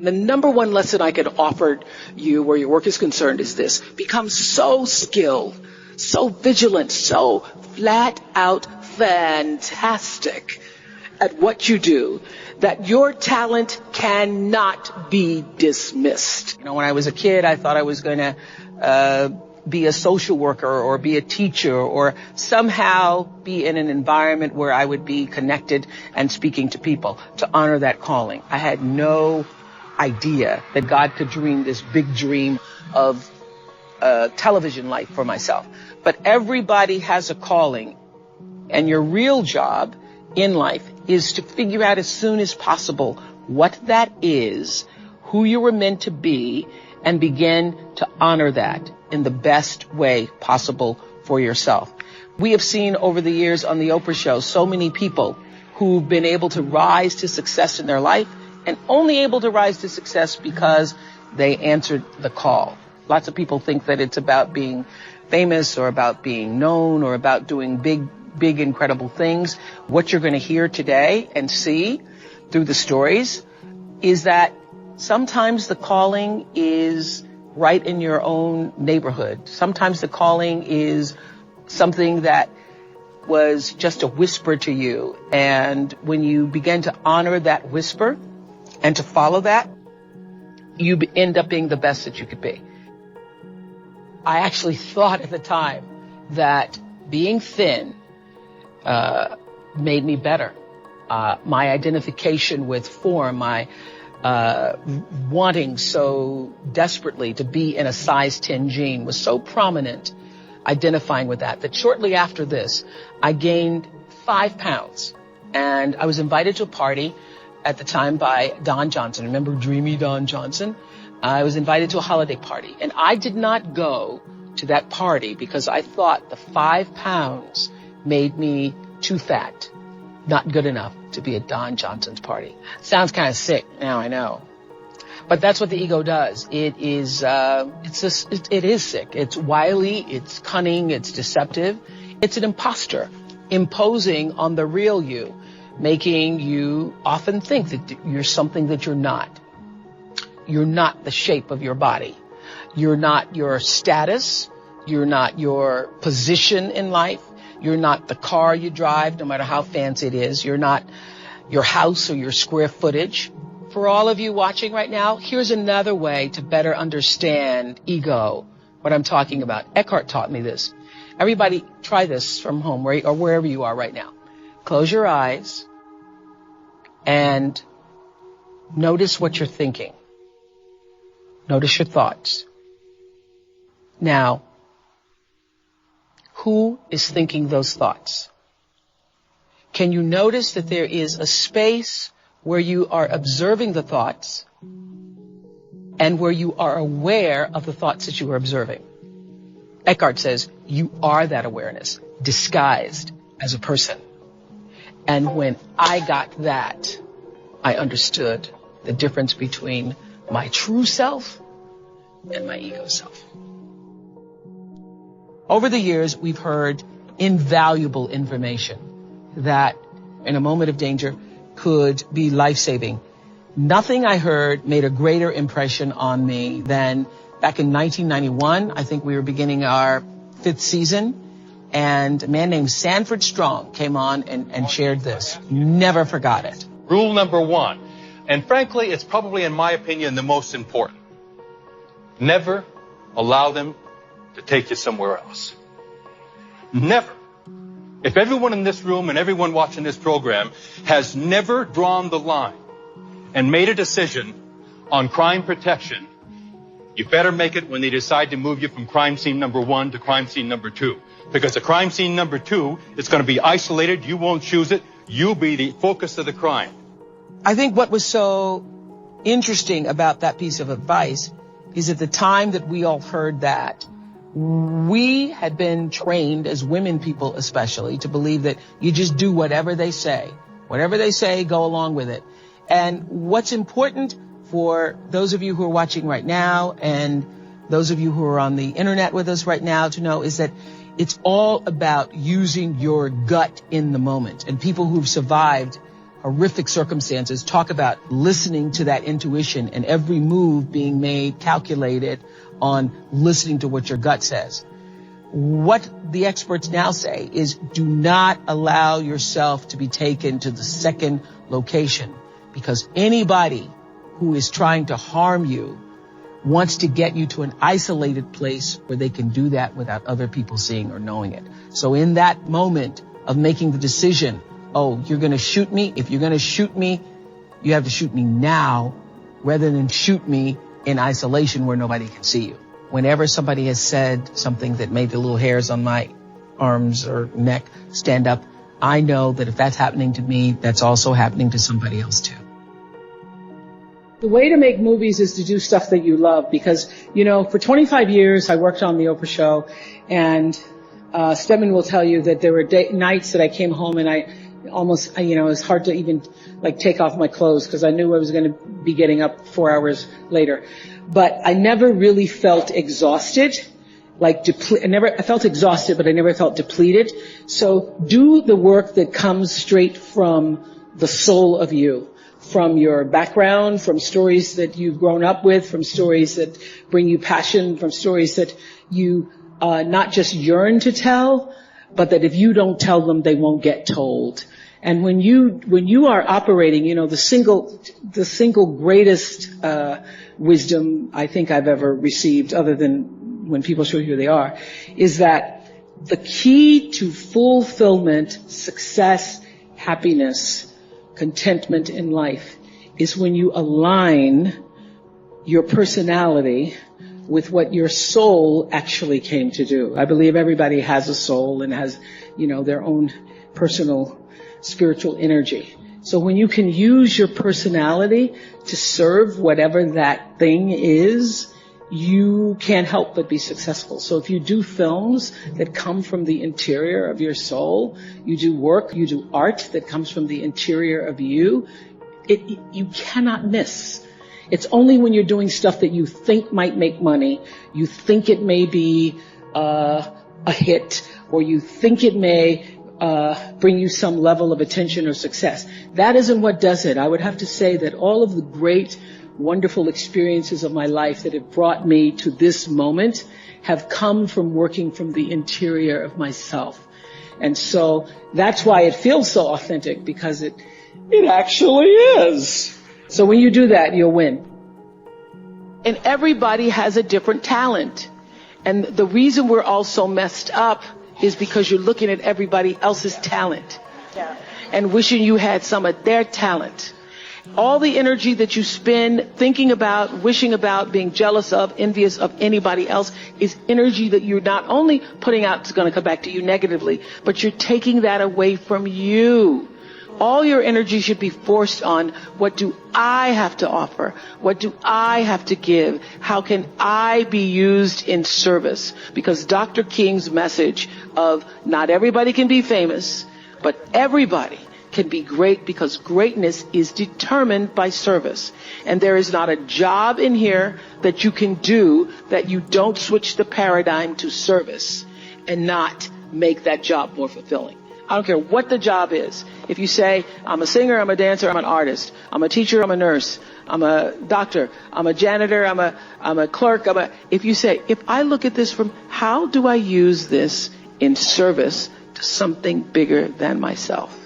The number one lesson I could offer you where your work is concerned is this: become so skilled, so vigilant, so flat out fantastic at what you do that your talent cannot be dismissed. You know, when I was a kid, I thought I was going to be a social worker or be a teacher or somehow be in an environment where I would be connected and speaking to people to honor that calling. I had no idea that God could dream this big dream of television life for myself. But everybody has a calling, and your real job in life is to figure out as soon as possible what that is, who you were meant to be, and begin to honor that in the best way possible for yourself. We have seen over the years on the Oprah Show so many people who've been able to rise to success in their life, and only able to rise to success because they answered the call. Lots of people think that it's about being famous or about being known or about doing big, incredible things. What you're going to hear today and see through the stories is that sometimes the calling is right in your own neighborhood. Sometimes the calling is something that was just a whisper to you. And when you begin to honor that whisper and to follow that, you end up being the best that you could be. I actually thought at the time that being thin made me better. My identification with form, my wanting so desperately to be in a size 10 jean was so prominent, identifying with that shortly after this, I gained 5 pounds. And I was invited to a party at the time by Don Johnson. Remember Dreamy Don Johnson? I was invited to a holiday party, and I did not go to that party because I thought the 5 pounds made me too fat, not good enough to be at Don Johnson's party. Sounds kind of sick, now I know. But that's what the ego does. It is sick. It's wily, it's cunning, it's deceptive. It's an imposter imposing on the real you, making you often think that you're something that you're not. You're not the shape of your body. You're not your status. You're not your position in life. You're not the car you drive, no matter how fancy it is. You're not your house or your square footage. For all of you watching right now, here's another way to better understand ego, what I'm talking about. Eckhart taught me this. Everybody try this from home or wherever you are right now. Close your eyes and notice what you're thinking. Notice your thoughts. Now, who is thinking those thoughts? Can you notice that there is a space where you are observing the thoughts and where you are aware of the thoughts that you are observing? Eckhart says you are that awareness, disguised as a person. And when I got that, I understood the difference between my true self and my ego self. Over the years, we've heard invaluable information that in a moment of danger could be life-saving. Nothing I heard made a greater impression on me than back in 1991. I think we were beginning our 5th season, and a man named Sanford Strong came on and shared this. Never forgot it. Rule number 1, and frankly, it's probably, in my opinion, the most important. Never allow them to take you somewhere else. Never. If everyone in this room and everyone watching this program has never drawn the line and made a decision on crime protection, you better make it when they decide to move you from crime scene number 1 to crime scene number 2. Because at crime scene number 2, it's going to be isolated. You won't choose it. You'll be the focus of the crime. I think what was so interesting about that piece of advice is at the time that we all heard that, we had been trained as women people especially to believe that you just do whatever they say. Whatever they say, go along with it. And what's important for those of you who are watching right now and those of you who are on the internet with us right now to know is that it's all about using your gut in the moment. And people who've survived horrific circumstances, talk about listening to that intuition and every move being made calculated on listening to what your gut says. What the experts now say is do not allow yourself to be taken to the second location, because anybody who is trying to harm you wants to get you to an isolated place where they can do that without other people seeing or knowing it. So in that moment of making the decision, oh, you're going to shoot me. If you're going to shoot me, you have to shoot me now rather than shoot me in isolation where nobody can see you. Whenever somebody has said something that made the little hairs on my arms or neck stand up, I know that if that's happening to me, that's also happening to somebody else too. The way to make movies is to do stuff that you love, because, for 25 years I worked on the Oprah show, and Stedman will tell you that there were nights that I came home and I almost, it was hard to even take off my clothes because I knew I was going to be getting up 4 hours later. But I never really felt exhausted, I felt exhausted, but I never felt depleted. So do the work that comes straight from the soul of you, from your background, from stories that you've grown up with, from stories that bring you passion, from stories that you not just yearn to tell, but that if you don't tell them, they won't get told. And when you are operating, the single greatest wisdom I think I've ever received, other than when people show you who they are, is that the key to fulfillment, success, happiness, contentment in life is when you align your personality with what your soul actually came to do. I believe everybody has a soul and has, their own personal spiritual energy. So when you can use your personality to serve whatever that thing is, you can't help but be successful. So if you do films that come from the interior of your soul, you do work, you do art that comes from the interior of you, you cannot miss. It's only when you're doing stuff that you think might make money, you think it may be a hit, or you think it may bring you some level of attention or success. That isn't what does it. I would have to say that all of the great, wonderful experiences of my life that have brought me to this moment have come from working from the interior of myself. And so that's why it feels so authentic, because it actually is. So when you do that, you'll win. And everybody has a different talent. And the reason we're all so messed up is because you're looking at everybody else's talent and wishing you had some of their talent. All the energy that you spend thinking about, wishing about, being jealous of, envious of anybody else is energy that you're not only putting out, it's going to come back to you negatively, but you're taking that away from you. All your energy should be forced on, what do I have to offer? What do I have to give? How can I be used in service? Because Dr. King's message of not everybody can be famous, but everybody can be great, because greatness is determined by service. And there is not a job in here that you can do that you don't switch the paradigm to service and not make that job more fulfilling. I don't care what the job is. If you say, I'm a singer, I'm a dancer, I'm an artist, I'm a teacher, I'm a nurse, I'm a doctor, I'm a janitor, I'm a clerk, if you say, if I look at this from how do I use this in service to something bigger than myself?